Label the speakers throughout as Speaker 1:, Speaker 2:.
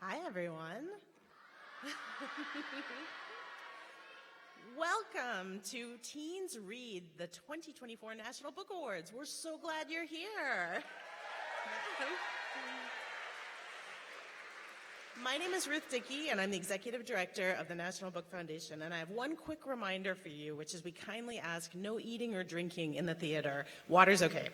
Speaker 1: Hi, everyone. Welcome to Teens Read, the 2024 National Book Awards. We're so glad you're here. My name is Ruth Dickey, and I'm the Executive Director of the National Book Foundation. And I have one quick reminder for you, which is we kindly ask no eating or drinking in the theater. Water's okay.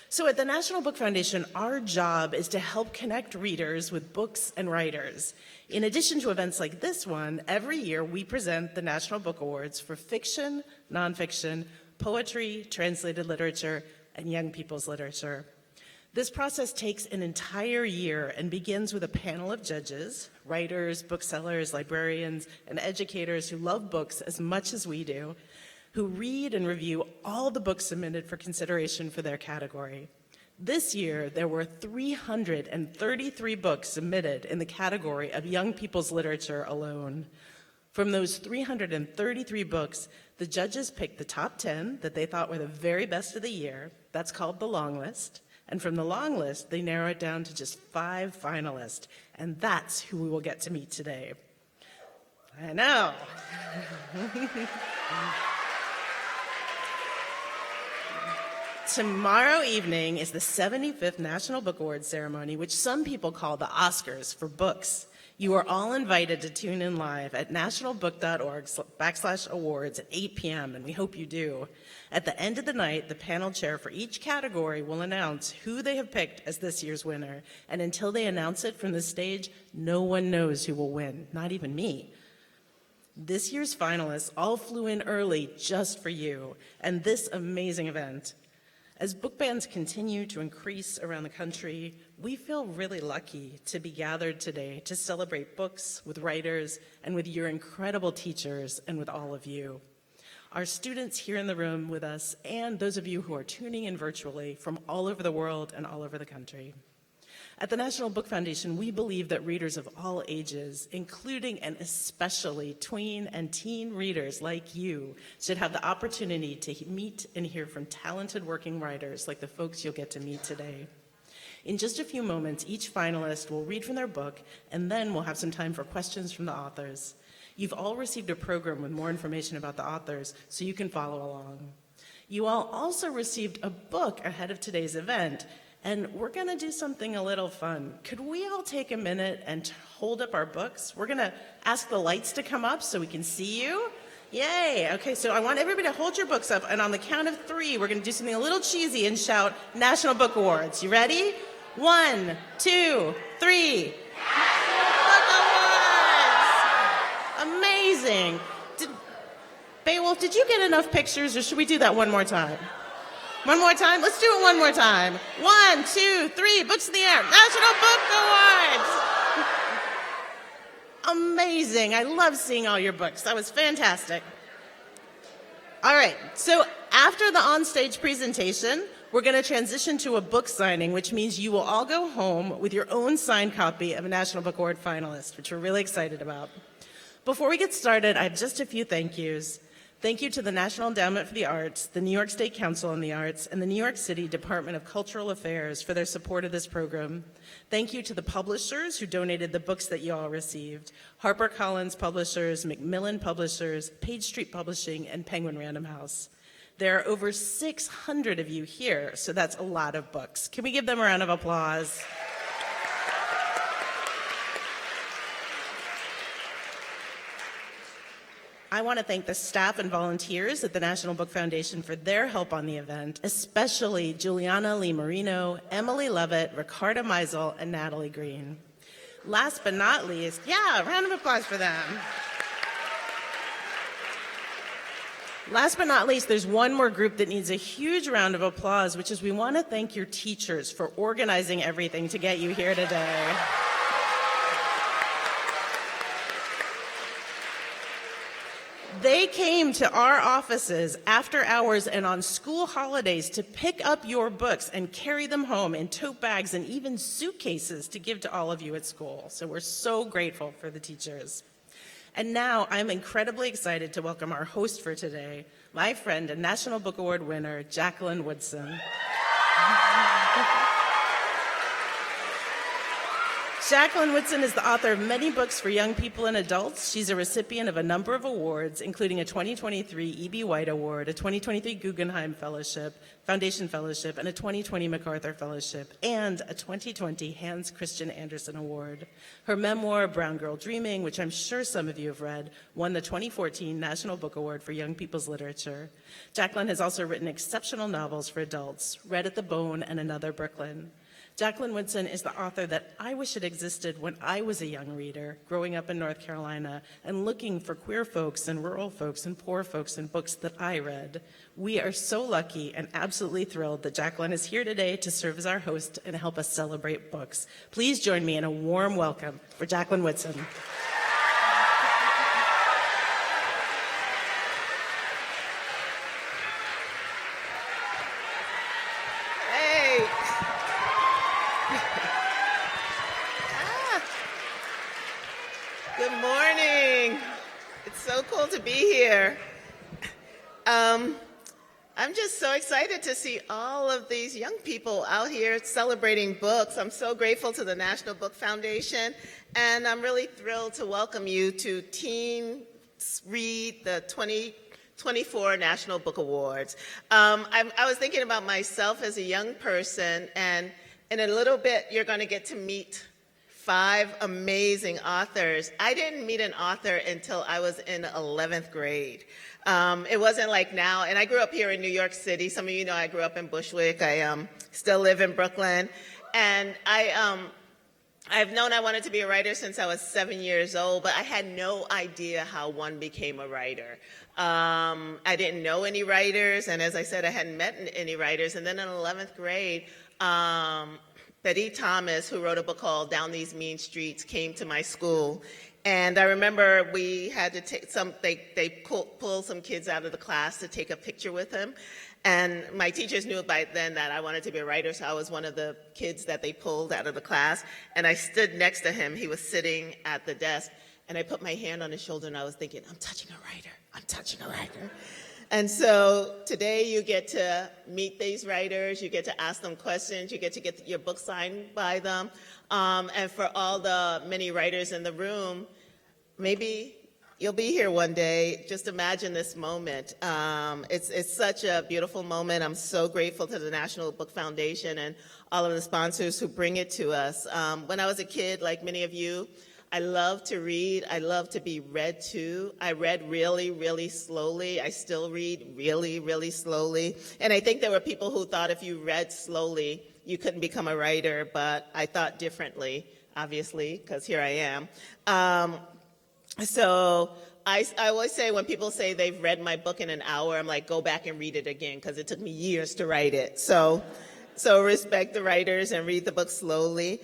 Speaker 1: So at the National Book Foundation, our job is to help connect readers with books and writers. In addition to events like this one, every year we present the National Book Awards for fiction, nonfiction, poetry, translated literature, and young people's literature. This process takes an entire year and begins with a panel of judges, writers, booksellers, librarians, and educators who love books as much as we do, who read and review all the books submitted for consideration for their category. This year, there were 333 books submitted in the category of young people's literature alone. From those 333 books, the judges picked the top 10 that they thought were the very best of the year. That's called the long list. And from the long list, they narrow it down to just 5 finalists. And that's who we will get to meet today. I know. Tomorrow evening is the 75th National Book Award ceremony, which some people call the Oscars for books. You are all invited to tune in live at nationalbook.org/awards at 8 p.m., and we hope you do. At the end of the night, the panel chair for each category will announce who they have picked as this year's winner. And until they announce it from the stage, no one knows who will win, not even me. This year's finalists all flew in early just for you and this amazing event. As book bans continue to increase around the country, we feel really lucky to be gathered today to celebrate books with writers and with your incredible teachers and with all of you. Our students here in the room with us and those of you who are tuning in virtually from all over the world and all over the country. At the National Book Foundation, we believe that readers of all ages, including and especially tween and teen readers like you, should have the opportunity to meet and hear from talented working writers like the folks you'll get to meet today. In just a few moments, each finalist will read from their book, and then we'll have some time for questions from the authors. You've all received a program with more information about the authors, so you can follow along. You all also received a book ahead of today's event, and we're going to do something a little fun. Could we all take a minute and hold up our books? We're going to ask the lights to come up so we can see you. Yay. Okay, so I want everybody to hold your books up, and on the count of 3, we're going to do something a little cheesy and shout National Book Awards. You ready? 1, 2, 3. National Book Awards! Amazing. Beowulf, did you get enough pictures, or should we do that one more time? One more time? Let's do it one more time. 1, 2, 3, books in the air. National Book Awards! Amazing. I love seeing all your books. That was fantastic. All right, so after the onstage presentation, we're going to transition to a book signing, which means you will all go home with your own signed copy of a National Book Award Finalist, which we're really excited about. Before we get started, I have just a few thank yous. Thank you to the National Endowment for the Arts, the New York State Council on the Arts, and the New York City Department of Cultural Affairs for their support of this program. Thank you to the publishers who donated the books that you all received: HarperCollins Publishers, Macmillan Publishers, Page Street Publishing, and Penguin Random House. There are over 600 of you here, so that's a lot of books. Can we give them a round of applause? I want to thank the staff and volunteers at the National Book Foundation for their help on the event, especially Juliana Lee Marino, Emily Levitt, Ricarda Meisel, and Natalie Green. Last but not least, a round of applause for them. Last but not least, there's one more group that needs a huge round of applause, which is we want to thank your teachers for organizing everything to get you here today. They came to our offices after hours and on school holidays to pick up your books and carry them home in tote bags and even suitcases to give to all of you at school. So we're so grateful for the teachers. And now I'm incredibly excited to welcome our host for today, my friend and National Book Award winner, Jacqueline Woodson. Jacqueline Woodson is the author of many books for young people and adults. She's a recipient of a number of awards, including a 2023 E.B. White Award, a 2023 Guggenheim Foundation Fellowship, and a 2020 MacArthur Fellowship, and a 2020 Hans Christian Andersen Award. Her memoir, Brown Girl Dreaming, which I'm sure some of you have read, won the 2014 National Book Award for Young People's Literature. Jacqueline has also written exceptional novels for adults, Red at the Bone and Another Brooklyn. Jacqueline Woodson is the author that I wish had existed when I was a young reader, growing up in North Carolina and looking for queer folks and rural folks and poor folks in books that I read. We are so lucky and absolutely thrilled that Jacqueline is here today to serve as our host and help us celebrate books. Please join me in a warm welcome for Jacqueline Woodson.
Speaker 2: Good morning. It's so cool to be here. I'm just so excited to see all of these young people out here celebrating books. I'm so grateful to the National Book Foundation, and I'm really thrilled to welcome you to Teen Read the 2024 National Book Awards. I was thinking about myself as a young person, and in a little bit you're going to get to meet 5 amazing authors. I didn't meet an author until I was in 11th grade. It wasn't like now, and I grew up here in New York City. Some of you know I grew up in Bushwick. I still live in Brooklyn. And I've known I wanted to be a writer since I was 7 years old, but I had no idea how one became a writer. I didn't know any writers, and as I said, I hadn't met any writers. And then in 11th grade, Betty Thomas, who wrote a book called Down These Mean Streets, came to my school. And I remember we had to take they pulled some kids out of the class to take a picture with him. And my teachers knew by then that I wanted to be a writer, so I was one of the kids that they pulled out of the class. And I stood next to him. He was sitting at the desk. And I put my hand on his shoulder, and I was thinking, I'm touching a writer. I'm touching a writer. And so today you get to meet these writers, you get to ask them questions, you get your book signed by them. And for all the many writers in the room, maybe you'll be here one day. Just imagine this moment. It's such a beautiful moment. I'm so grateful to the National Book Foundation and all of the sponsors who bring it to us. When I was a kid, like many of you, I love to read. I love to be read to. I read really, really slowly. I still read really, really slowly. And I think there were people who thought if you read slowly, you couldn't become a writer, but I thought differently, obviously, because here I am. So I always say when people say they've read my book in an hour, I'm like, go back and read it again, because it took me years to write it. So respect the writers and read the book slowly.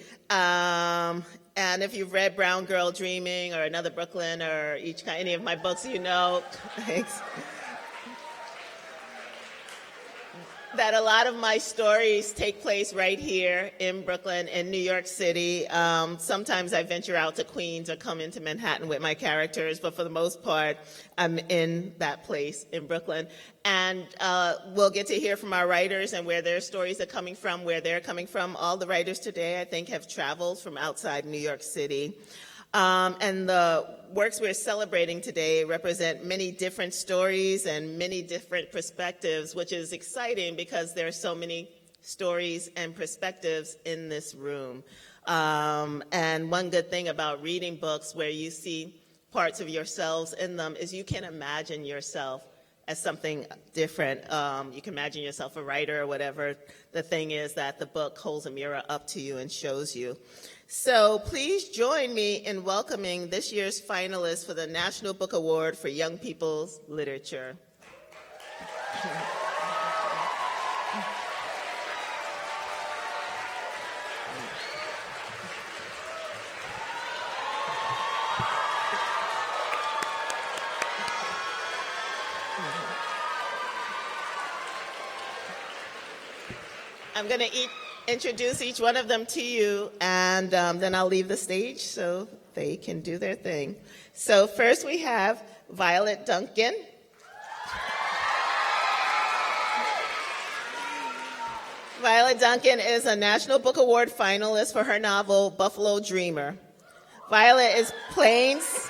Speaker 2: And if you've read Brown Girl Dreaming or Another Brooklyn or any of my books, you know, thanks, that a lot of my stories take place right here in Brooklyn, in New York City. Sometimes I venture out to Queens or come into Manhattan with my characters, but for the most part, I'm in that place in Brooklyn. And we'll get to hear from our writers and where their stories are coming from, where they're coming from. All the writers today, I think, have traveled from outside New York City. And the works we're celebrating today represent many different stories and many different perspectives, which is exciting because there are so many stories and perspectives in this room. And one good thing about reading books where you see parts of yourselves in them is you can imagine yourself as something different. You can imagine yourself a writer or whatever. The thing is that the book holds a mirror up to you and shows you. So please join me in welcoming this year's finalists for the National Book Award for Young People's Literature. I'm going to introduce each one of them to you, and then I'll leave the stage so they can do their thing. So first we have Violet Duncan. Violet Duncan is a National Book Award finalist for her novel, Buffalo Dreamer. Violet is Plains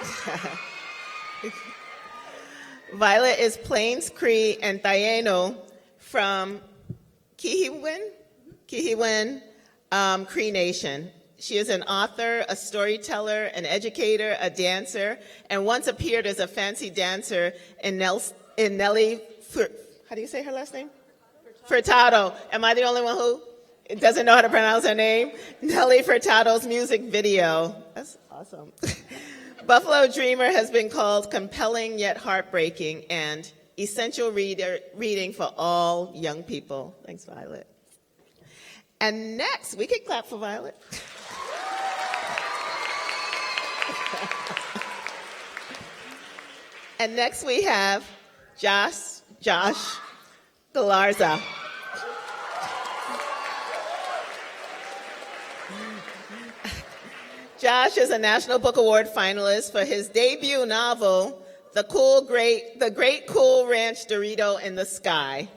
Speaker 2: Cree and Taino from Kihiwin Cree Nation. She is an author, a storyteller, an educator, a dancer, and once appeared as a fancy dancer in Nellie, how do you say her last name? Furtado. Am I the only one who doesn't know how to pronounce her name? Nellie Furtado's music video. That's awesome. Buffalo Dreamer has been called compelling yet heartbreaking and essential reading for all young people. Thanks, Violet. And next, we can clap for Violet. And next we have Josh Galarza. Josh is a National Book Award finalist for his debut novel, The Great Cool Ranch Dorito in the Sky.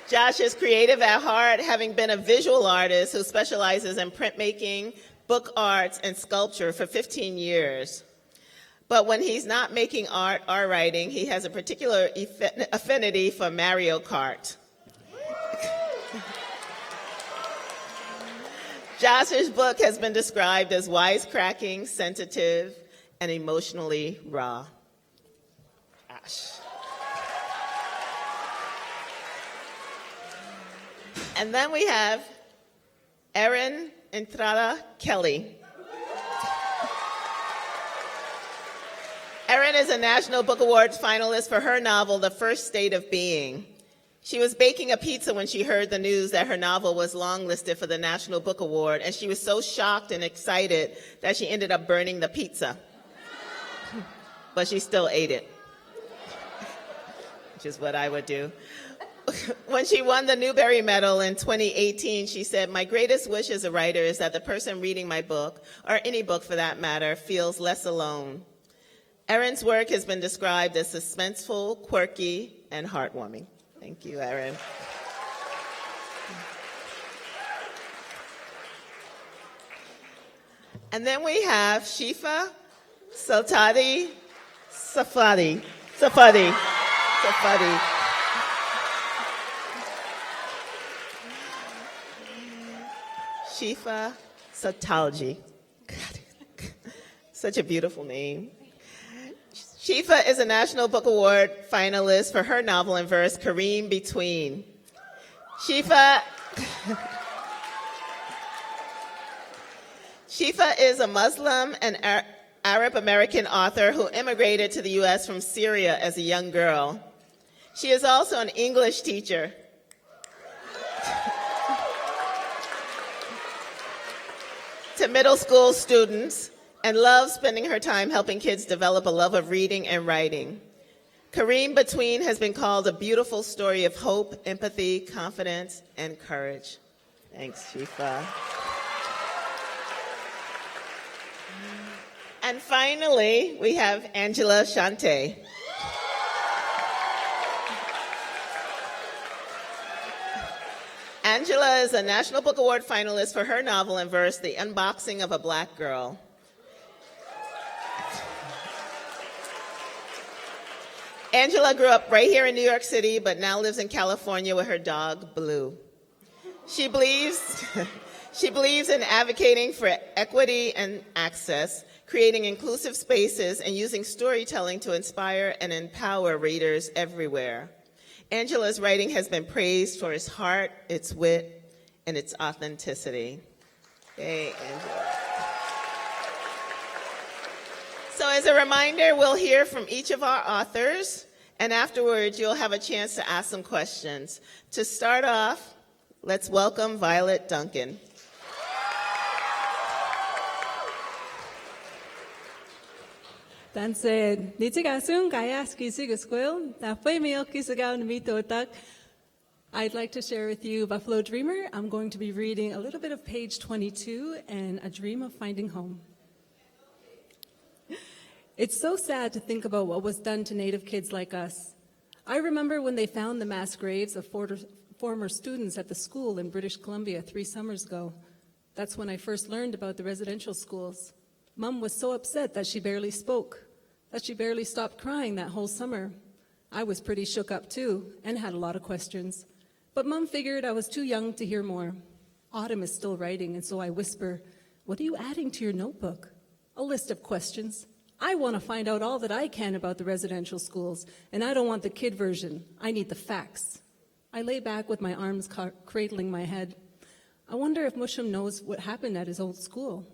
Speaker 2: Josh is creative at heart, having been a visual artist who specializes in printmaking, book arts, and sculpture for 15 years. But when he's not making art or writing, he has a particular affinity for Mario Kart. Josh's book has been described as wisecracking, sensitive, and emotionally raw. Gosh. And then we have Erin Entrada Kelly. Erin is a National Book Award finalist for her novel, The First State of Being. She was baking a pizza when she heard the news that her novel was longlisted for the National Book Award, and she was so shocked and excited that she ended up burning the pizza. But she still ate it, which is what I would do. When she won the Newbery Medal in 2018, she said, "My greatest wish as a writer is that the person reading my book, or any book for that matter, feels less alone." Erin's work has been described as suspenseful, quirky, and heartwarming. Thank you, Erin. And then we have Shifa Safadi. Shifa Satalji. Such a beautiful name. Shifa is a National Book Award finalist for her novel in verse, Kareem Between. Shifa is a Muslim and Arab American author who immigrated to the U.S. from Syria as a young girl. She is also an English teacher. To middle school students, and loves spending her time helping kids develop a love of reading and writing. Kareem Between has been called a beautiful story of hope, empathy, confidence, and courage. Thanks, Shifa. And finally, we have Angela Shante. Angela is a National Book Award finalist for her novel in verse, The Unboxing of a Black Girl. Angela grew up right here in New York City, but now lives in California with her dog, Blue. She believes in advocating for equity and access, creating inclusive spaces, and using storytelling to inspire and empower readers everywhere. Angela's writing has been praised for its heart, its wit, and its authenticity. Hey, Angela. So as a reminder, we'll hear from each of our authors, and afterwards you'll have a chance to ask some questions. To start off, let's welcome Violet Duncan.
Speaker 3: I'd like to share with you Buffalo Dreamer. I'm going to be reading a little bit of page 22 and A Dream of Finding Home. It's so sad to think about what was done to Native kids like us. I remember when they found the mass graves of former students at the school in British Columbia 3 summers ago. That's when I first learned about the residential schools. Mom was so upset that she barely spoke, that she barely stopped crying that whole summer. I was pretty shook up too, and had a lot of questions. But Mom figured I was too young to hear more. Autumn is still writing, and so I whisper, "What are you adding to your notebook?" "A list of questions. I want to find out all that I can about the residential schools, and I don't want the kid version. I need the facts." I lay back with my arms cradling my head. I wonder if Musham knows what happened at his old school.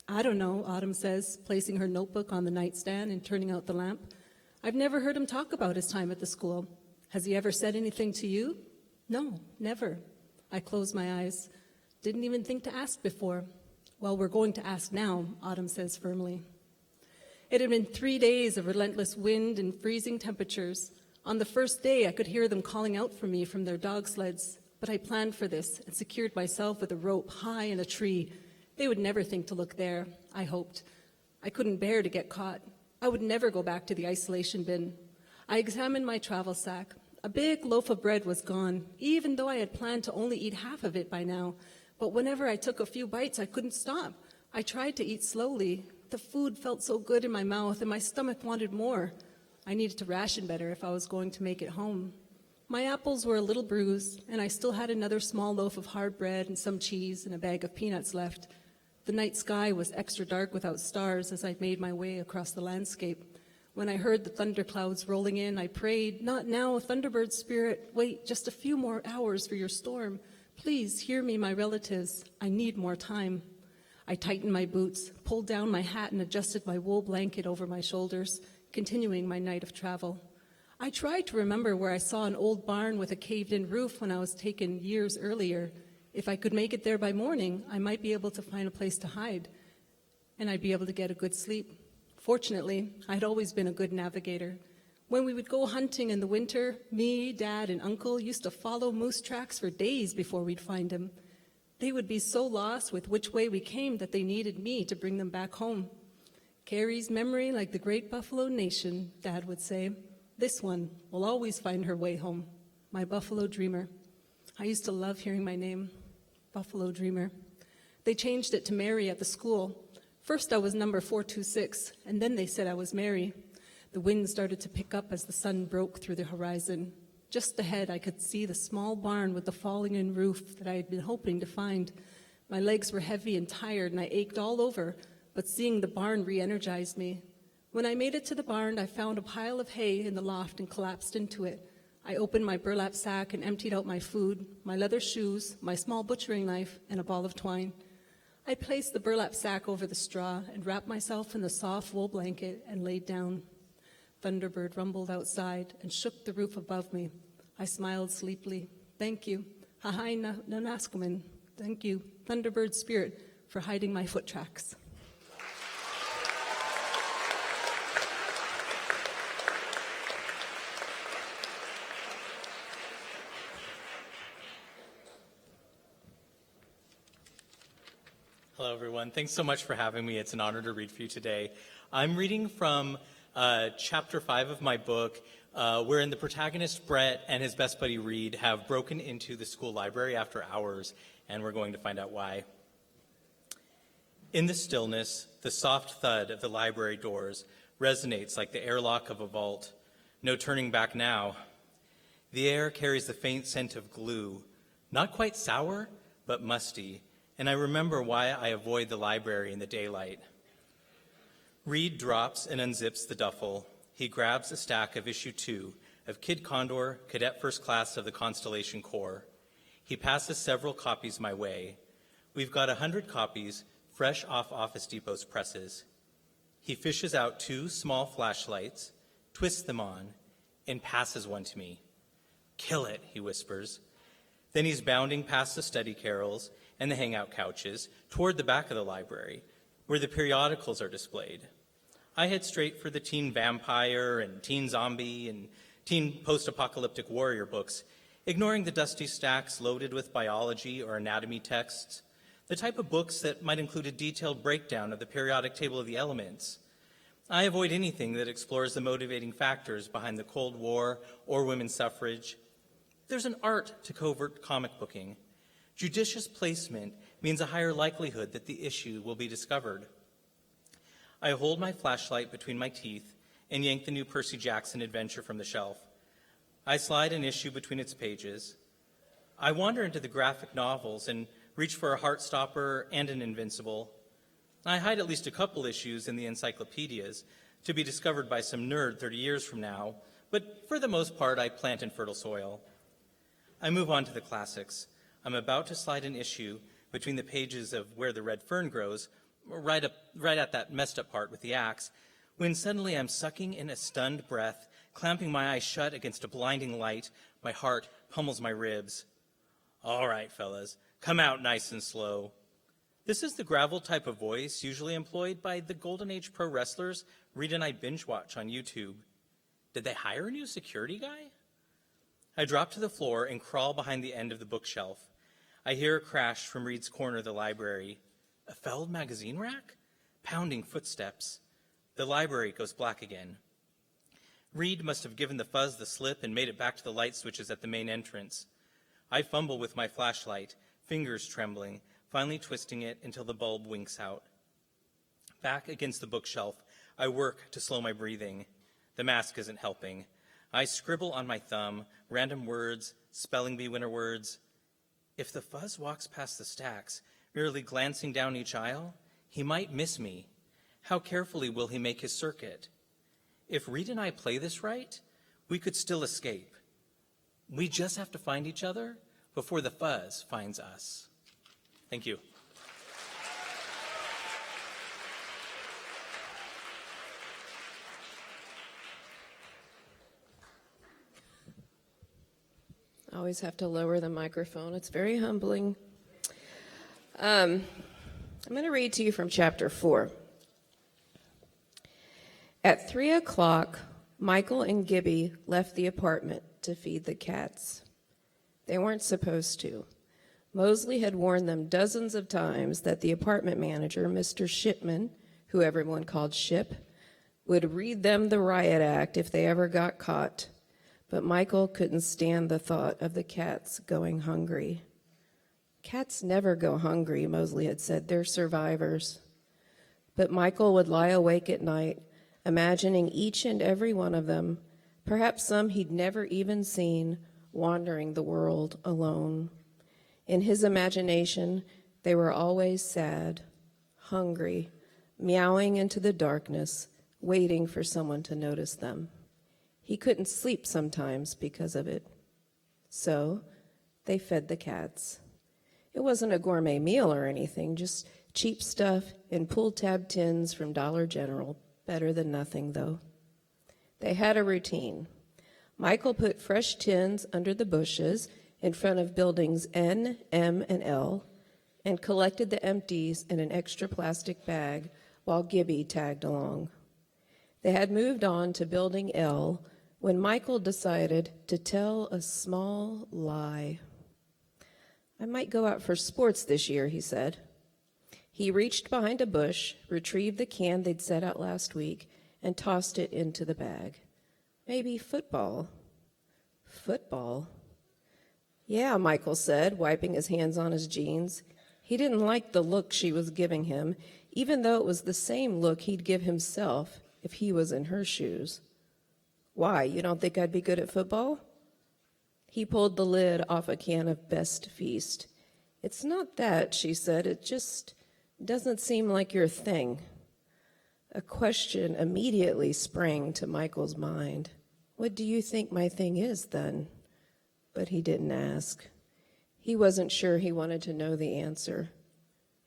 Speaker 3: "I don't know," Autumn says, placing her notebook on the nightstand and turning out the lamp. "I've never heard him talk about his time at the school. Has he ever said anything to you?" "No, never." I close my eyes. "Didn't even think to ask before." "Well, we're going to ask now," Autumn says firmly. It had been 3 days of relentless wind and freezing temperatures. On the first day, I could hear them calling out for me from their dog sleds, but I planned for this and secured myself with a rope high in a tree. They would never think to look there, I hoped. I couldn't bear to get caught. I would never go back to the isolation bin. I examined my travel sack. A big loaf of bread was gone, even though I had planned to only eat half of it by now. But whenever I took a few bites, I couldn't stop. I tried to eat slowly. The food felt so good in my mouth, and my stomach wanted more. I needed to ration better if I was going to make it home. My apples were a little bruised, and I still had another small loaf of hard bread and some cheese and a bag of peanuts left. The night sky was extra dark without stars as I made my way across the landscape. When I heard the thunderclouds rolling in, I prayed, "Not now, Thunderbird Spirit. Wait just a few more hours for your storm. Please hear me, my relatives. I need more time." I tightened my boots, pulled down my hat, and adjusted my wool blanket over my shoulders, continuing my night of travel. I tried to remember where I saw an old barn with a caved-in roof when I was taken years earlier. If I could make it there by morning, I might be able to find a place to hide, and I'd be able to get a good sleep. Fortunately, I'd always been a good navigator. When we would go hunting in the winter, me, Dad, and Uncle used to follow moose tracks for days before we'd find them. They would be so lost with which way we came that they needed me to bring them back home. "Carries memory like the great buffalo nation," Dad would say. "This one will always find her way home." My Buffalo Dreamer. I used to love hearing my name, Buffalo Dreamer. They changed it to Mary at the school. First I was number 426, and then they said I was Mary. The wind started to pick up as the sun broke through the horizon. Just ahead, I could see the small barn with the falling-in roof that I had been hoping to find. My legs were heavy and tired, and I ached all over, but seeing the barn re-energized me. When I made it to the barn, I found a pile of hay in the loft and collapsed into it. I opened my burlap sack and emptied out my food, my leather shoes, my small butchering knife, and a ball of twine. I placed the burlap sack over the straw and wrapped myself in the soft wool blanket and laid down. Thunderbird rumbled outside and shook the roof above me. I smiled sleepily. "Thank you, Hahai Nanaskaman. Thank you, Thunderbird Spirit, for hiding my foot tracks."
Speaker 4: Hello, everyone. Thanks so much for having me. It's an honor to read for you today. I'm reading from chapter 5 of my book, wherein the protagonist, Brett, and his best buddy, Reed, have broken into the school library after hours, and we're going to find out why. In the stillness, the soft thud of the library doors resonates like the airlock of a vault. No turning back now. The air carries the faint scent of glue, not quite sour, but musty, and I remember why I avoid the library in the daylight. Reed drops and unzips the duffel. He grabs a stack of issue 2 of Kid Condor, Cadet First Class of the Constellation Corps. He passes several copies my way. We've got 100 copies, fresh off Office Depot's presses. He fishes out 2 small flashlights, twists them on, and passes one to me. "Kill it," he whispers. Then he's bounding past the study carrels and the hangout couches toward the back of the library, where the periodicals are displayed. I head straight for the teen vampire and teen zombie and teen post-apocalyptic warrior books, ignoring the dusty stacks loaded with biology or anatomy texts, the type of books that might include a detailed breakdown of the periodic table of the elements. I avoid anything that explores the motivating factors behind the Cold War or women's suffrage. There's an art to covert comic booking. Judicious placement means a higher likelihood that the issue will be discovered. I hold my flashlight between my teeth and yank the new Percy Jackson adventure from the shelf. I slide an issue between its pages. I wander into the graphic novels and reach for a Heartstopper and an Invincible. I hide at least a couple issues in the encyclopedias to be discovered by some nerd 30 years from now, but for the most part, I plant in fertile soil. I move on to the classics. I'm about to slide an issue between the pages of Where the Red Fern Grows, right at that messed up part with the axe, when suddenly I'm sucking in a stunned breath, clamping my eyes shut against a blinding light. My heart pummels my ribs. All right, fellas, come out nice and slow. This is the gravel type of voice usually employed by the Golden Age pro wrestlers Reed and I binge watch on YouTube. Did they hire a new security guy? I drop to the floor and crawl behind the end of the bookshelf. I hear a crash from Reed's corner of the library. A felled magazine rack? Pounding footsteps. The library goes black again. Reed must have given the fuzz the slip and made it back to the light switches at the main entrance. I fumble with my flashlight, fingers trembling, finally twisting it until the bulb winks out. Back against the bookshelf, I work to slow my breathing. The mask isn't helping. I scribble on my thumb, random words, spelling bee winner words. If the fuzz walks past the stacks, merely glancing down each aisle, he might miss me. How carefully will he make his circuit? If Reed and I play this right, we could still escape. We just have to find each other before the fuzz finds us. Thank you.
Speaker 5: Always have to lower the microphone. It's very humbling. I'm going to read to you from chapter 4. At 3 o'clock, Michael and Gibby left the apartment to feed the cats. They weren't supposed to. Mosley had warned them dozens of times that the apartment manager, Mr. Shipman, who everyone called Ship, would read them the riot act if they ever got caught. But Michael couldn't stand the thought of the cats going hungry. Cats never go hungry, Mosley had said. They're survivors. But Michael would lie awake at night, imagining each and every one of them, perhaps some he'd never even seen, wandering the world alone. In his imagination, they were always sad, hungry, meowing into the darkness, waiting for someone to notice them. He couldn't sleep sometimes because of it. So they fed the cats. It wasn't a gourmet meal or anything, just cheap stuff in pull-tab tins from Dollar General. Better than nothing, though. They had a routine. Michael put fresh tins under the bushes in front of buildings N, M, and L, and collected the empties in an extra plastic bag while Gibby tagged along. They had moved on to building L when Michael decided to tell a small lie. I might go out for sports this year, he said. He reached behind a bush, retrieved the can they'd set out last week, and tossed it into the bag. Maybe football. Football? Yeah, Michael said, wiping his hands on his jeans. He didn't like the look she was giving him, even though it was the same look he'd give himself if he was in her shoes. Why, you don't think I'd be good at football? He pulled the lid off a can of Best Feast. It's not that, she said. It just doesn't seem like your thing. A question immediately sprang to Michael's mind. What do you think my thing is, then? But he didn't ask. He wasn't sure he wanted to know the answer.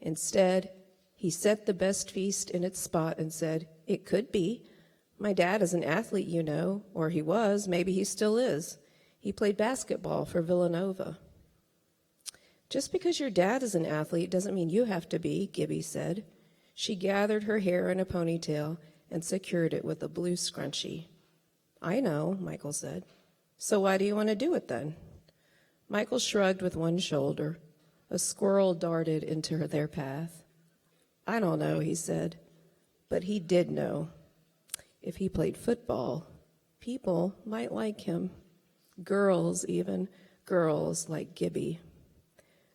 Speaker 5: Instead, he set the Best Feast in its spot and said, "It could be. My dad is an athlete, you know, or he was. Maybe he still is. He played basketball for Villanova." "Just because your dad is an athlete doesn't mean you have to be," Gibby said. She gathered her hair in a ponytail and secured it with a blue scrunchie. "I know," Michael said. "So why do you want to do it then?" Michael shrugged with one shoulder. A squirrel darted into their path. "I don't know," he said. But he did know. If he played football, people might like him. Girls, even girls like Gibby.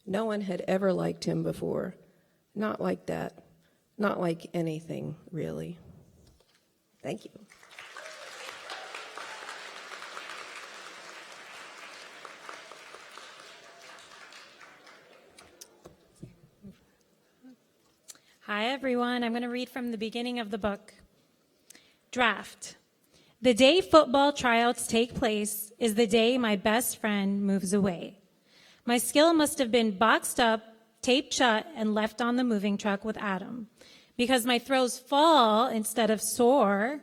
Speaker 5: No one had ever liked him before. Not like that. Not like anything, really. Thank you.
Speaker 6: Hi, everyone. I'm going to read from the beginning of the book. Draft. The day football tryouts take place is the day my best friend moves away. My skill must have been boxed up, taped shut, and left on the moving truck with Adam. Because my throws fall instead of soar,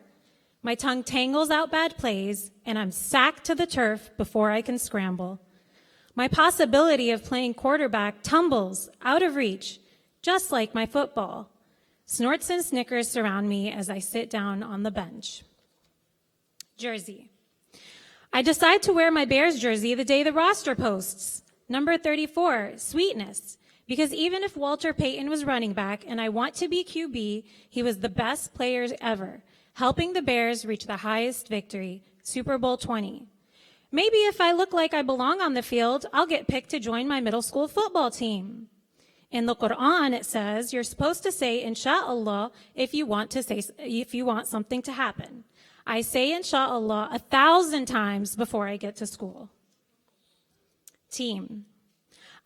Speaker 6: my tongue tangles out bad plays, and I'm sacked to the turf before I can scramble. My possibility of playing quarterback tumbles out of reach, just like my football. Snorts and snickers surround me as I sit down on the bench. Jersey. I decide to wear my Bears jersey the day the roster posts. Number 34, Sweetness. Because even if Walter Payton was running back and I want to be QB, he was the best player ever, helping the Bears reach the highest victory, Super Bowl 20. Maybe if I look like I belong on the field, I'll get picked to join my middle school football team. In the Quran, it says you're supposed to say Insha'Allah if you want something to happen. I say Insha'Allah 1,000 times before I get to school. Team.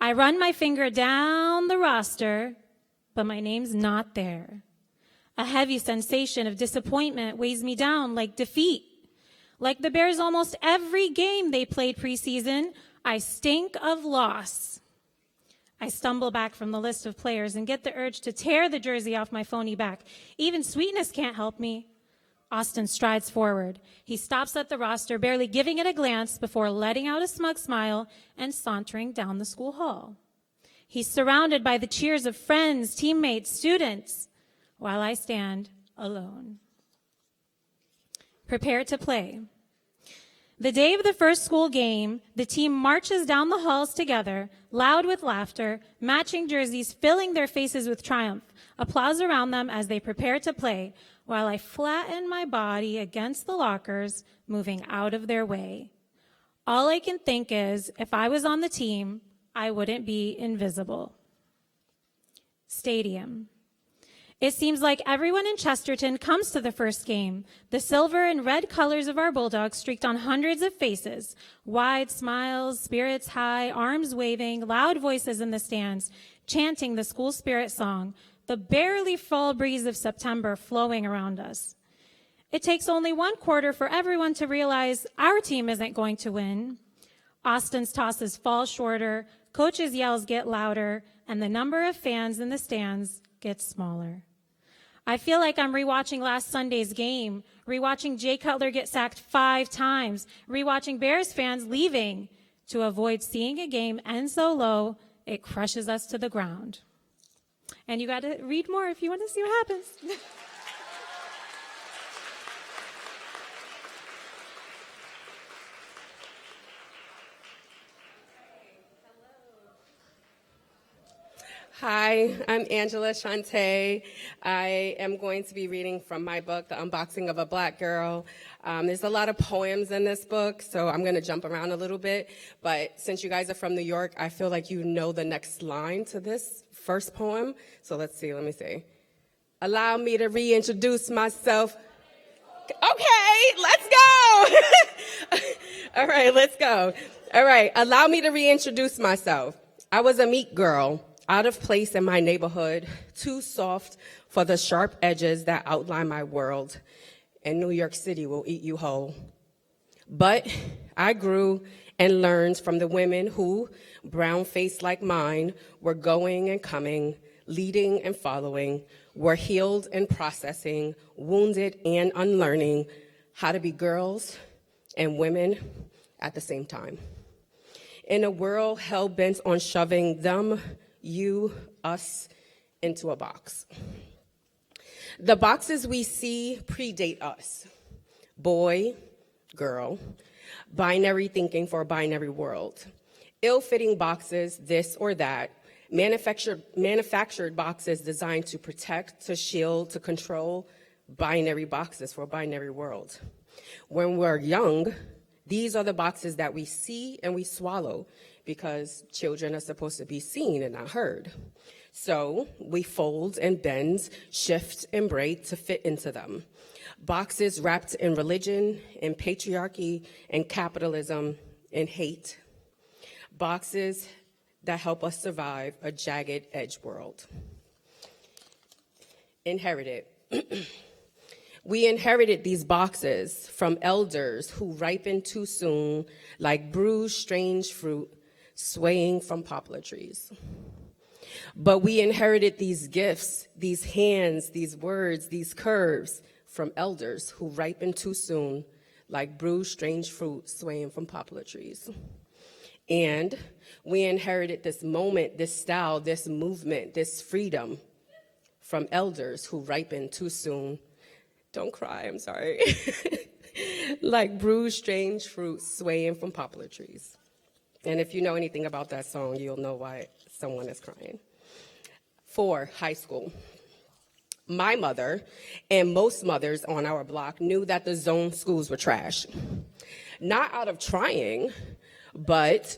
Speaker 6: I run my finger down the roster, but my name's not there. A heavy sensation of disappointment weighs me down like defeat. Like the Bears almost every game they played preseason, I stink of loss. I stumble back from the list of players and get the urge to tear the jersey off my phony back. Even Sweetness can't help me. Austin strides forward. He stops at the roster, barely giving it a glance before letting out a smug smile and sauntering down the school hall. He's surrounded by the cheers of friends, teammates, students, while I stand alone. Prepare to play. The day of the first school game, the team marches down the halls together, loud with laughter, matching jerseys filling their faces with triumph, applause around them as they prepare to play, while I flatten my body against the lockers, moving out of their way. All I can think is, if I was on the team, I wouldn't be invisible. Stadium. It seems like everyone in Chesterton comes to the first game. The silver and red colors of our Bulldogs streaked on hundreds of faces. Wide smiles, spirits high, arms waving, loud voices in the stands, chanting the school spirit song, the barely fall breeze of September flowing around us. It takes only one quarter for everyone to realize our team isn't going to win. Austin's tosses fall shorter, coaches' yells get louder, and the number of fans in the stands gets smaller. I feel like I'm rewatching last Sunday's game, rewatching Jay Cutler get sacked 5 times, rewatching Bears fans leaving to avoid seeing a game end so low it crushes us to the ground. And you got to read more if you want to see what happens.
Speaker 7: Hi, I'm Angela Shante. I am going to be reading from my book, The Unboxing of a Black Girl. There's a lot of poems in this book, so I'm going to jump around a little bit. But since you guys are from New York, I feel like you know the next line to this first poem. So let me see. Allow me to reintroduce myself. Okay, let's go. All right, let's go. All right, allow me to reintroduce myself. I was a meek girl, out of place in my neighborhood, too soft for the sharp edges that outline my world, and New York City will eat you whole. But I grew and learned from the women who, brown-faced like mine, were going and coming, leading and following, were healed and processing, wounded and unlearning how to be girls and women at the same time. In a world hell-bent on shoving them, you, us, into a box. The boxes we see predate us. Boy, girl, binary thinking for a binary world. Ill-fitting boxes, this or that, manufactured boxes designed to protect, to shield, to control, binary boxes for a binary world. When we're young, these are the boxes that we see and we swallow because children are supposed to be seen and not heard. So we fold and bend, shift and break to fit into them. Boxes wrapped in religion, in patriarchy, and capitalism, and hate. Boxes that help us survive a jagged edge world. Inherited. We inherited these boxes from elders who ripen too soon, like bruised, strange fruit swaying from poplar trees. But we inherited these gifts, these hands, these words, these curves from elders who ripen too soon, like bruised, strange fruit swaying from poplar trees. And we inherited this moment, this style, this movement, this freedom from elders who ripen too soon. Don't cry, I'm sorry. Like bruised, strange fruit swaying from poplar trees. And if you know anything about that song, you'll know why someone is crying. 4, high school. My mother and most mothers on our block knew that the zone schools were trash. Not out of trying, but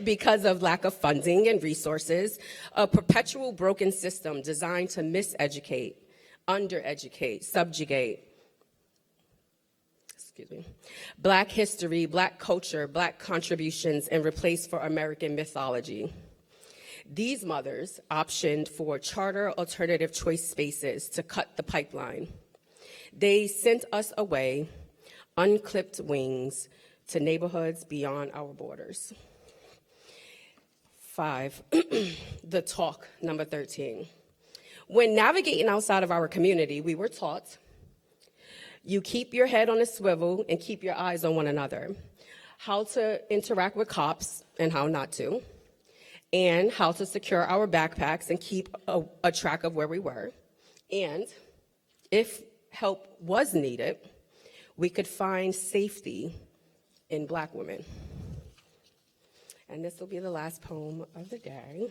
Speaker 7: because of lack of funding and resources, a perpetual broken system designed to miseducate, undereducate, subjugate, Black history, Black culture, Black contributions, and replace for American mythology. These mothers optioned for charter alternative choice spaces to cut the pipeline. They sent us away, unclipped wings, to neighborhoods beyond our borders. 5, the talk, number 13. When navigating outside of our community, we were taught, you keep your head on a swivel and keep your eyes on one another, how to interact with cops and how not to, and how to secure our backpacks and keep a track of where we were. And if help was needed, we could find safety in Black women. And this will be the last poem of the day.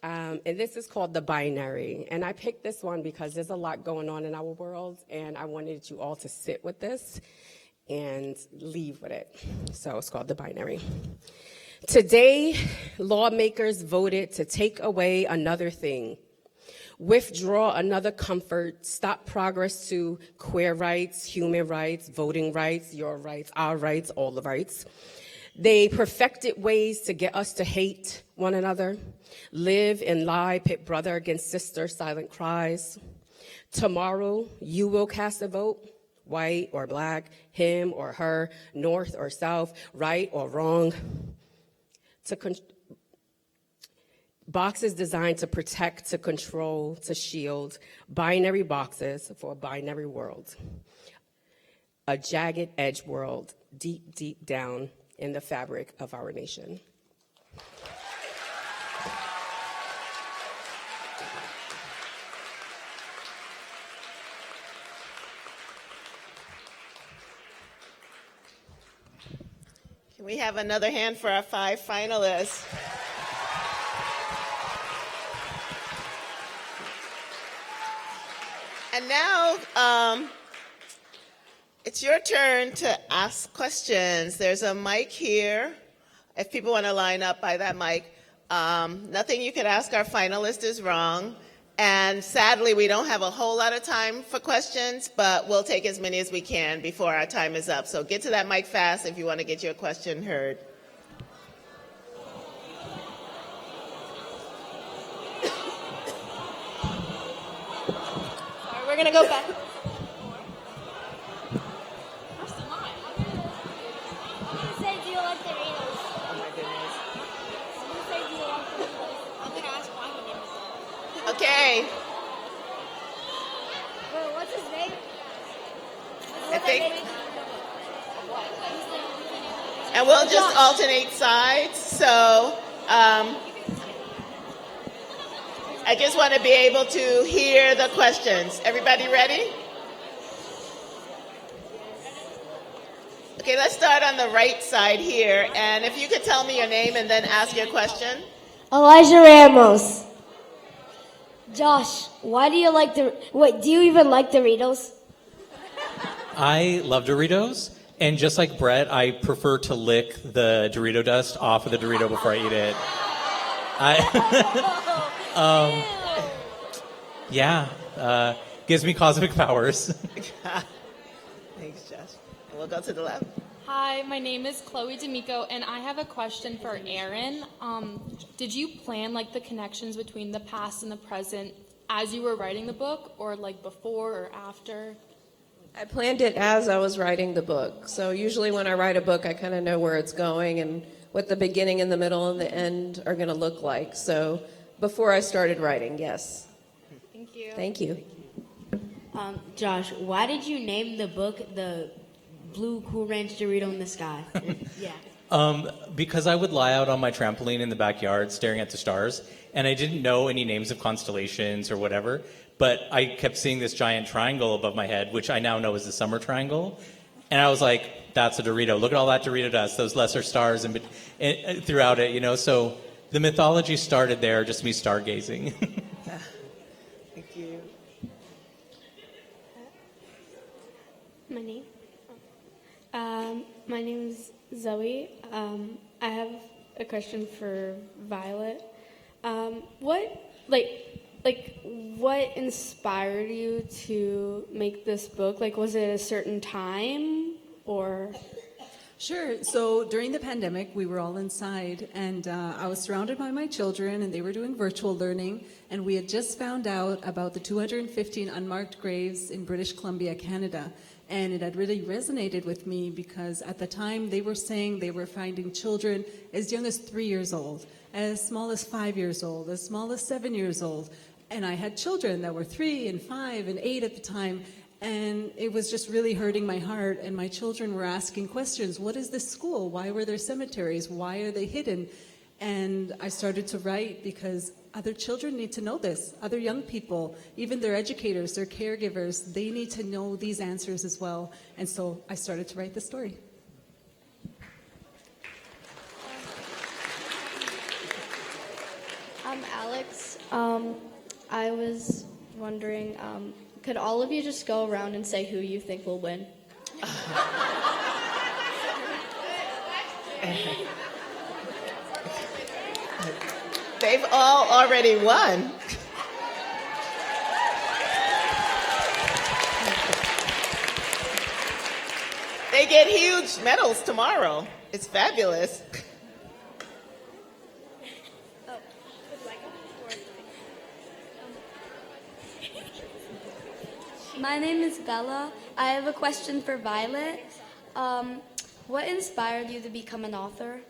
Speaker 7: And this is called The Binary. And I picked this one because there's a lot going on in our world, and I wanted you all to sit with this and leave with it. So it's called The Binary. Today, lawmakers voted to take away another thing, withdraw another comfort, stop progress to queer rights, human rights, voting rights, your rights, our rights, all the rights. They perfected ways to get us to hate one another, live and lie, pit brother against sister, silent cries. Tomorrow, you will cast a vote, white or Black, him or her, north or south, right or wrong. Boxes designed to protect, to control, to shield, binary boxes for a binary world. A jagged edge world deep, deep down in the fabric of our nation.
Speaker 2: Can we have another hand for our 5 finalists? And now, it's your turn to ask questions. There's a mic here. If people want to line up by that mic, nothing you could ask our finalist is wrong. And sadly, we don't have a whole lot of time for questions, but we'll take as many as we can before our time is up. So get to that mic fast if you want to get your question heard.
Speaker 8: Sorry, we're going to go back.
Speaker 2: Okay.
Speaker 8: Well, what's his name?
Speaker 2: I think. And we'll just alternate sides. So I just want to be able to hear the questions. Everybody ready? Okay, let's start on the right side here. And if you could tell me your name and then ask your question.
Speaker 8: Elijah Ramos. Josh, why do you like do you even like Doritos?
Speaker 4: I love Doritos, and just like Brett, I prefer to lick the Dorito dust off of the Dorito before I eat it. Gives me cosmic powers.
Speaker 2: Thanks, Josh. And we'll go to the left.
Speaker 9: Hi, my name is Chloe D'Amico, and I have a question for Aaron. Did you plan like the connections between the past and the present as you were writing the book, or like before or after?
Speaker 5: I planned it as I was writing the book. So usually when I write a book, I kind of know where it's going and what the beginning and the middle and the end are going to look like. So before I started writing, yes.
Speaker 9: Thank you.
Speaker 5: Thank you.
Speaker 10: Josh, why did you name the book The Blue Cool Ranch Dorito in the Sky? Yeah.
Speaker 4: Because I would lie out on my trampoline in the backyard staring at the stars, and I didn't know any names of constellations or whatever, but I kept seeing this giant triangle above my head, which I now know is the summer triangle, and I was like, that's a Dorito. Look at all that Dorito dust, those lesser stars and throughout it, you know? So the mythology started there, just me stargazing.
Speaker 2: Thank you.
Speaker 11: My name is Zoe. I have a question for Violet. What inspired you to make this book? Like, was it a certain time or?
Speaker 3: Sure. So during the pandemic, we were all inside, and I was surrounded by my children, and they were doing virtual learning, and we had just found out about the 215 unmarked graves in British Columbia, Canada. And it had really resonated with me because at the time they were saying they were finding children as young as 3 years old, as small as 5 years old, as small as 7 years old. And I had children that were 3 and 5 and 8 at the time. And it was just really hurting my heart. And my children were asking questions. What is this school? Why were there cemeteries? Why are they hidden? And I started to write because other children need to know this. Other young people, even their educators, their caregivers, they need to know these answers as well. And so I started to write the story.
Speaker 8: I'm Alex. I was wondering, could all of you just go around and say who you think will win?
Speaker 2: They've all already won. They get huge medals tomorrow. It's fabulous.
Speaker 8: My name is Bella. I have a question for Violet. What inspired you to become an author?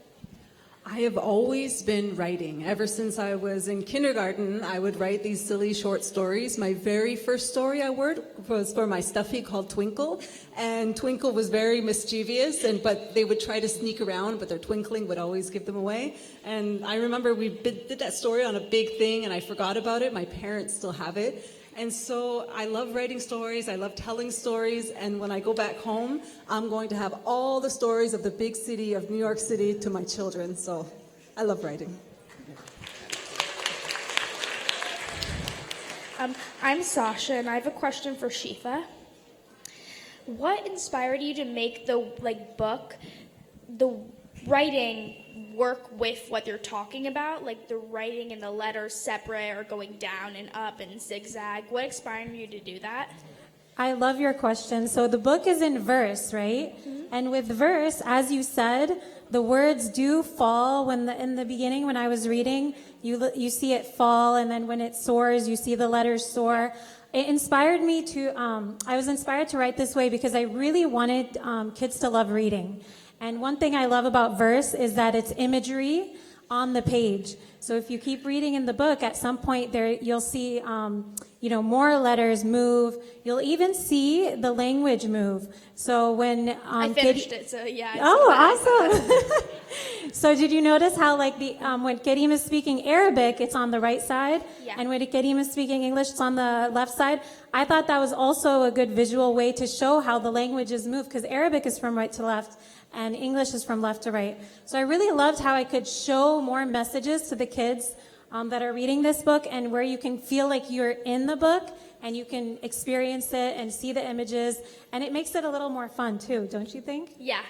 Speaker 3: I have always been writing. Ever since I was in kindergarten, I would write these silly short stories. My very first story I wrote was for my stuffy called Twinkle, and Twinkle was very mischievous, but they would try to sneak around, but their twinkling would always give them away. And I remember we did that story on a big thing, and I forgot about it. My parents still have it. And so I love writing stories, I love telling stories, and when I go back home, I'm going to have all the stories of the big city of New York City to my children, so I love writing.
Speaker 11: I'm Sasha, and I have a question for Shifa. What inspired you to make the book, the writing work with what you're talking about, like the writing and the letters separate or going down and up and zigzag? What inspired you to do that?
Speaker 6: I love your question. So the book is in verse, right? Mm-hmm. And with verse, as you said, the words do fall in the beginning when I was reading, you see it fall, and then when it soars, you see the letters soar. It inspired me I was inspired to write this way because I really wanted kids to love reading. And one thing I love about verse is that it's imagery on the page. So if you keep reading in the book, at some point there you'll see, more letters move. You'll even see the language move. So when
Speaker 11: I finished it, so yeah.
Speaker 6: Awesome! So did you notice how, when Karim is speaking Arabic, it's on the right side,
Speaker 11: yeah.
Speaker 6: And when Karim is speaking English, it's on the left side? I thought that was also a good visual way to show how the languages move, because Arabic is from right to left, and English is from left to right. So I really loved how I could show more messages to the kids that are reading this book, and where you can feel like you're in the book and you can experience it and see the images, and it makes it a little more fun too, don't you think?
Speaker 11: Yeah.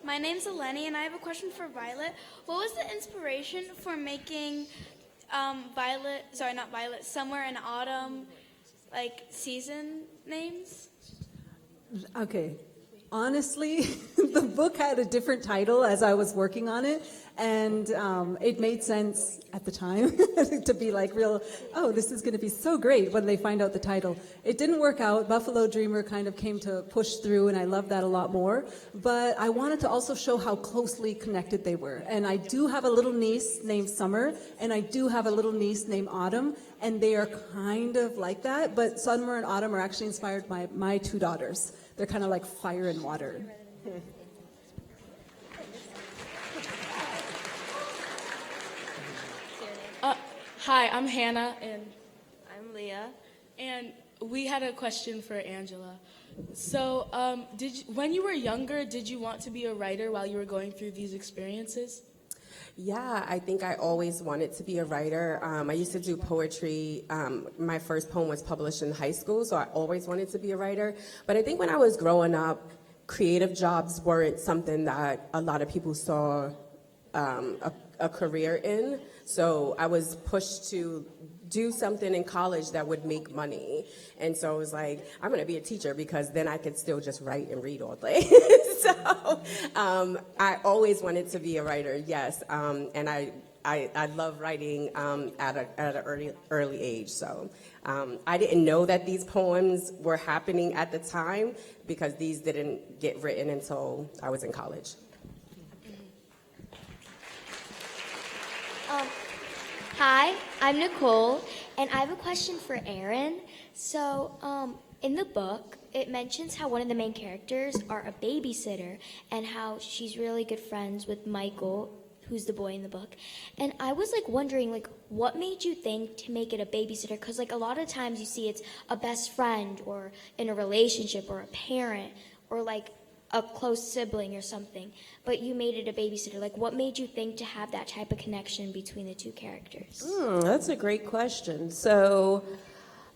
Speaker 11: My name's Eleni, and I have a question for Violet. What was the inspiration for making Summer and Autumn, like, season names?
Speaker 3: Okay. Honestly, the book had a different title as I was working on it, and it made sense at the time to be like this is going to be so great when they find out the title. It didn't work out. Buffalo Dreamer kind of came to push through, and I love that a lot more. But I wanted to also show how closely connected they were. And I do have a little niece named Summer, and I do have a little niece named Autumn, and they are kind of like that. But Summer and Autumn are actually inspired by my two daughters. They're kind of like fire and water.
Speaker 12: Hi, I'm Hannah, and I'm Leah, and we had a question for Angela. So, when you were younger, did you want to be a writer while you were going through these experiences?
Speaker 7: Yeah, I think I always wanted to be a writer. I used to do poetry. My first poem was published in high school, so I always wanted to be a writer. But I think when I was growing up, creative jobs weren't something that a lot of people saw a career in. So I was pushed to do something in college that would make money. And so it was like, I'm going to be a teacher because then I could still just write and read all day. So I always wanted to be a writer, yes. And I love writing at an early age. So I didn't know that these poems were happening at the time because these didn't get written until I was in college.
Speaker 13: Hi, I'm Nicole, and I have a question for Erin. So, in the book, it mentions how one of the main characters are a babysitter and how she's really good friends with Michael, who's the boy in the book. And I was wondering, what made you think to make it a babysitter? Because a lot of times you see it's a best friend or in a relationship or a parent or a close sibling or something, but you made it a babysitter. What made you think to have that type of connection between the two characters?
Speaker 5: That's a great question. So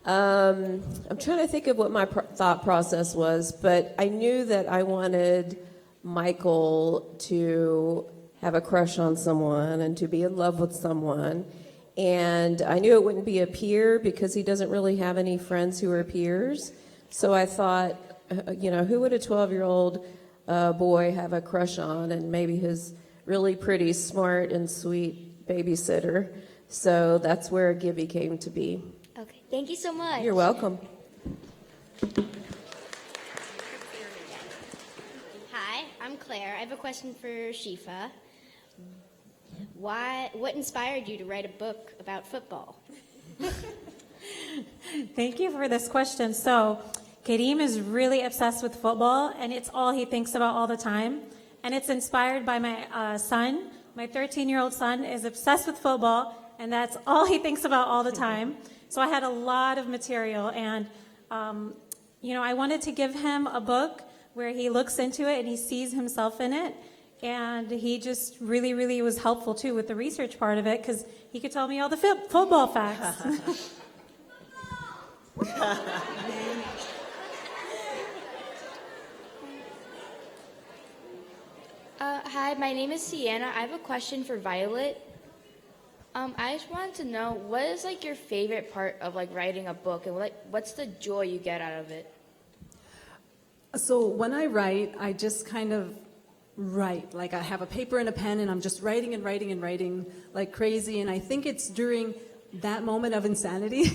Speaker 5: I'm trying to think of what my thought process was, but I knew that I wanted Michael to have a crush on someone and to be in love with someone. And I knew it wouldn't be a peer because he doesn't really have any friends who are peers. So I thought, who would a 12-year-old boy have a crush on? And maybe his really pretty, smart, and sweet babysitter. So that's where Gibby came to be.
Speaker 13: Okay, thank you so much.
Speaker 5: You're welcome.
Speaker 13: Hi, I'm Claire. I have a question for Shifa. What inspired you to write a book about football?
Speaker 6: Thank you for this question. So, Kareem is really obsessed with football, and it's all he thinks about all the time. And it's inspired by my son. My 13-year-old son is obsessed with football, and that's all he thinks about all the time. So I had a lot of material, and I wanted to give him a book where he looks into it and he sees himself in it. And he just really, really was helpful, too, with the research part of it, because he could tell me all the football facts.
Speaker 11: Hi, my name is Sienna. I have a question for Violet. I just wanted to know, what is your favorite part of writing a book, and what's the joy you get out of it?
Speaker 3: So when I write, I just kind of write. I have a paper and a pen, and I'm just writing and writing and writing like crazy. And I think it's during that moment of insanity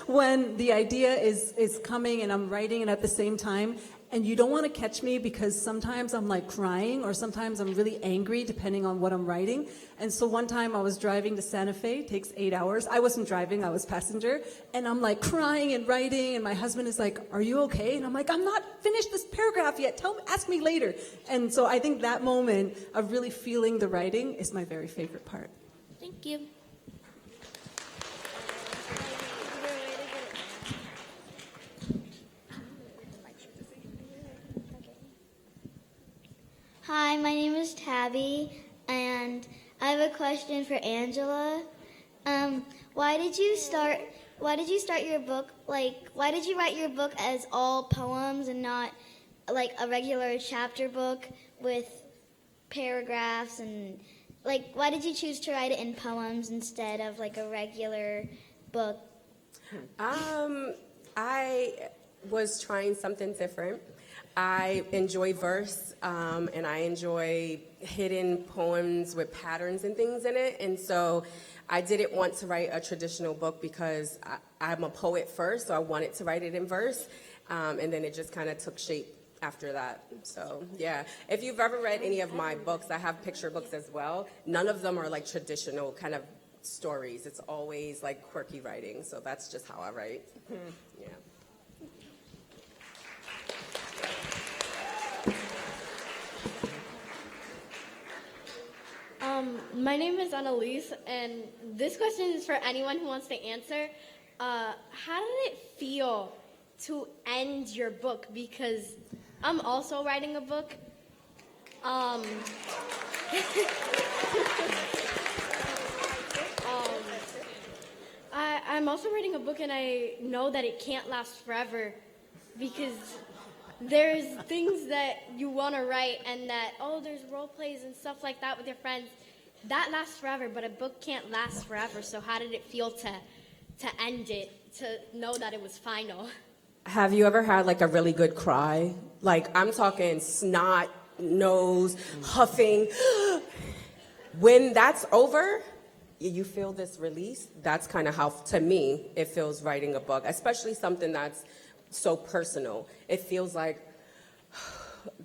Speaker 3: when the idea is coming and I'm writing it at the same time. And you don't want to catch me because sometimes I'm crying or sometimes I'm really angry depending on what I'm writing. And so one time I was driving to Santa Fe, it takes 8 hours. I wasn't driving, I was passenger. And I'm crying and writing, and my husband is like, "Are you okay?" And I'm like, "I'm not finished this paragraph yet. Ask me later." And so I think that moment of really feeling the writing is my very favorite part.
Speaker 11: Thank you.
Speaker 13: Hi, my name is Tabby, and I have a question for Angela. Why did you start your book? Why did you write your book as all poems and not like a regular chapter book with paragraphs and why did you choose to write it in poems instead of like a regular book?
Speaker 7: I was trying something different. I enjoy verse, and I enjoy hidden poems with patterns and things in it. And so I didn't want to write a traditional book because I'm a poet first, so I wanted to write it in verse. And then it just kind of took shape after that. So, yeah. If you've ever read any of my books, I have picture books as well. None of them are like traditional kind of stories. It's always like quirky writing. So that's just how I write. Yeah.
Speaker 8: My name is Annalise, and this question is for anyone who wants to answer. How did it feel to end your book? Because I'm also writing a book. I'm also writing a book, and I know that it can't last forever because there's things that you want to write and that, there's role plays and stuff like that with your friends. That lasts forever, but a book can't last forever. So how did it feel to end it, to know that it was final?
Speaker 7: Have you ever had like a really good cry? Like I'm talking snot, nose, huffing. When that's over, you feel this release. That's kind of how, to me, it feels writing a book, especially something that's so personal. It feels like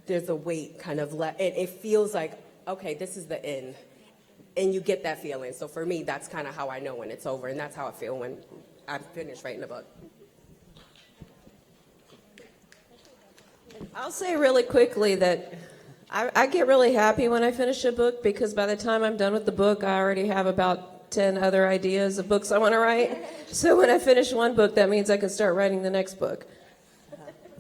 Speaker 7: there's a weight kind of left. It feels like, okay, this is the end. And you get that feeling. So for me, that's kind of how I know when it's over. And that's how I feel when I'm finished writing a book.
Speaker 5: I'll say really quickly that I get really happy when I finish a book because by the time I'm done with the book, I already have about 10 other ideas of books I want to write. So when I finish one book, that means I can start writing the next book.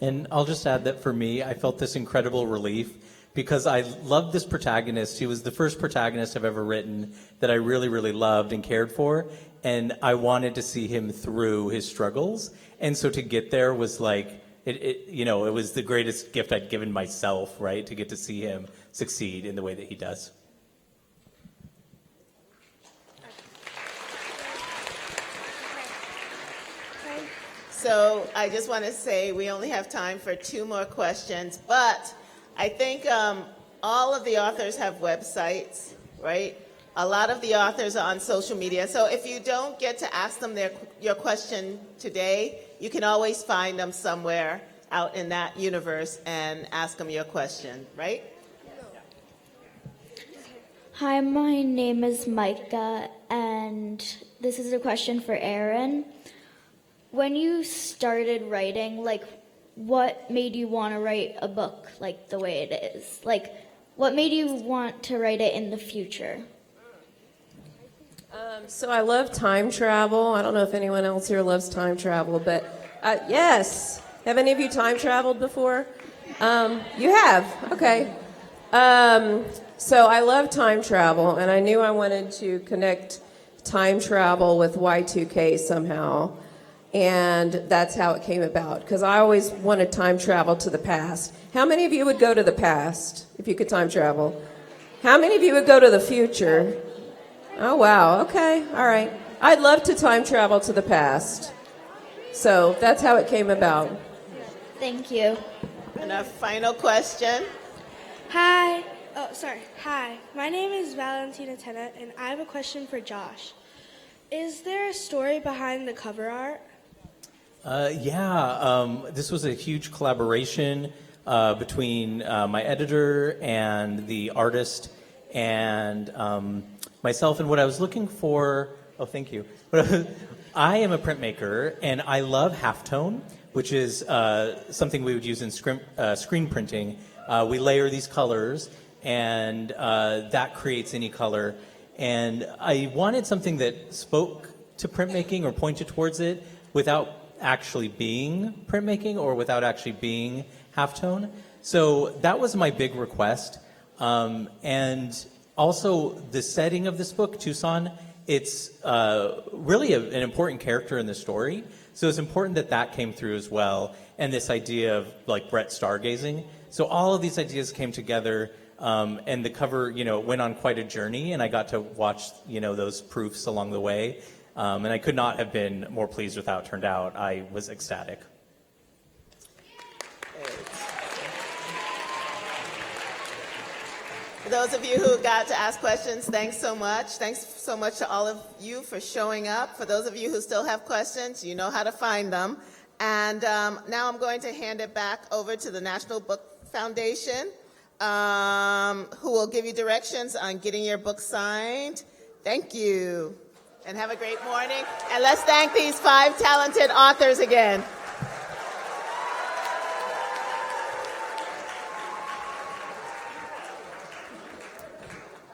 Speaker 4: And I'll just add that for me, I felt this incredible relief because I loved this protagonist. He was the first protagonist I've ever written that I really, really loved and cared for. And I wanted to see him through his struggles. And so to get there was like, it was the greatest gift I'd given myself, right? To get to see him succeed in the way that he does.
Speaker 2: So I just want to say we only have time for 2 more questions, but I think all of the authors have websites, right? A lot of the authors are on social media. So if you don't get to ask them your question today, you can always find them somewhere out in that universe and ask them your question, right?
Speaker 13: Hi, my name is Micah, and this is a question for Aaron. When you started writing, what made you want to write a book like the way it is? What made you want to write it in the future?
Speaker 5: So I love time travel. I don't know if anyone else here loves time travel, but yes. Have any of you time traveled before? You have? Okay. So I love time travel, and I knew I wanted to connect time travel with Y2K somehow. And that's how it came about, because I always wanted time travel to the past. How many of you would go to the past if you could time travel? How many of you would go to the future? Oh, wow. Okay. All right. I'd love to time travel to the past. So that's how it came about.
Speaker 13: Thank you.
Speaker 2: And a final question.
Speaker 14: Hi. Hi. My name is Valentina Tennant, and I have a question for Josh. Is there a story behind the cover art?
Speaker 4: This was a huge collaboration between my editor and the artist and myself. And what I was looking for, thank you. I am a printmaker, and I love halftone, which is something we would use in screen printing. We layer these colors, and that creates any color. And I wanted something that spoke to printmaking or pointed towards it without actually being printmaking or without actually being halftone. So that was my big request. And also the setting of this book, Tucson, it's really an important character in the story. So it's important that that came through as well. And this idea of like Brett stargazing. So all of these ideas came together, and the cover, went on quite a journey, and I got to watch, those proofs along the way. And I could not have been more pleased with how it turned out. I was ecstatic.
Speaker 2: For those of you who got to ask questions, thanks so much. Thanks so much to all of you for showing up. For those of you who still have questions, you know how to find them. And now I'm going to hand it back over to the National Book Foundation, who will give you directions on getting your book signed. Thank you. And have a great morning. And let's thank these 5 talented authors again.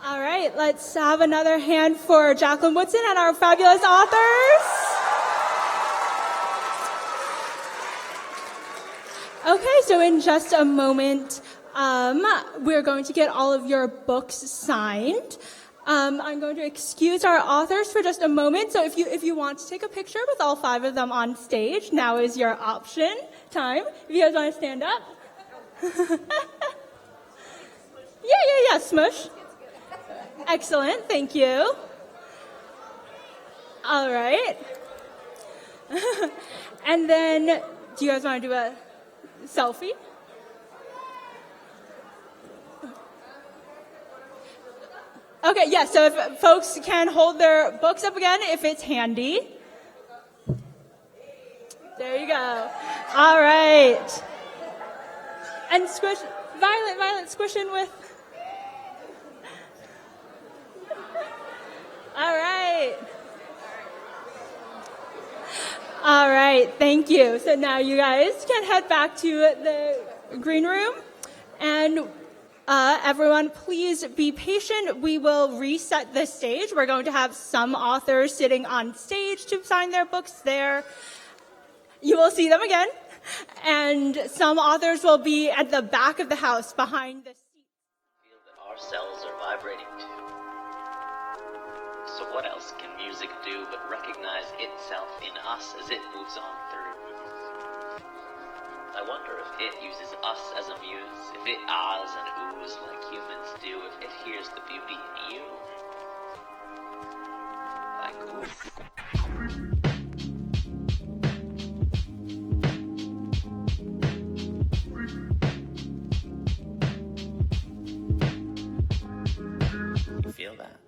Speaker 15: All right, let's have another hand for Jacqueline Woodson and our fabulous authors. Okay, so in just a moment, we're going to get all of your books signed. I'm going to excuse our authors for just a moment. So if you want to take a picture with all 5 of them on stage, now is your option time. If you guys want to stand up. Yeah, smush. Excellent, thank you. All right. And then, do you guys want to do a selfie? Okay, yeah, so if folks can hold their books up again, if it's handy. There you go. All right. And squish, Violet, squish in with. All right, thank you. So now you guys can head back to the green room. And everyone, please be patient. We will reset the stage. We're going to have some authors sitting on stage to sign their books there. You will see them again. And some authors will be at the back of the house behind the seat.
Speaker 16: Feel that our cells are vibrating too. So what else can music do but recognize itself in us as it moves on through? I wonder if it uses us as a muse, if it ahs and oohs like humans do, if it hears the beauty in you. Like ooh. You feel that?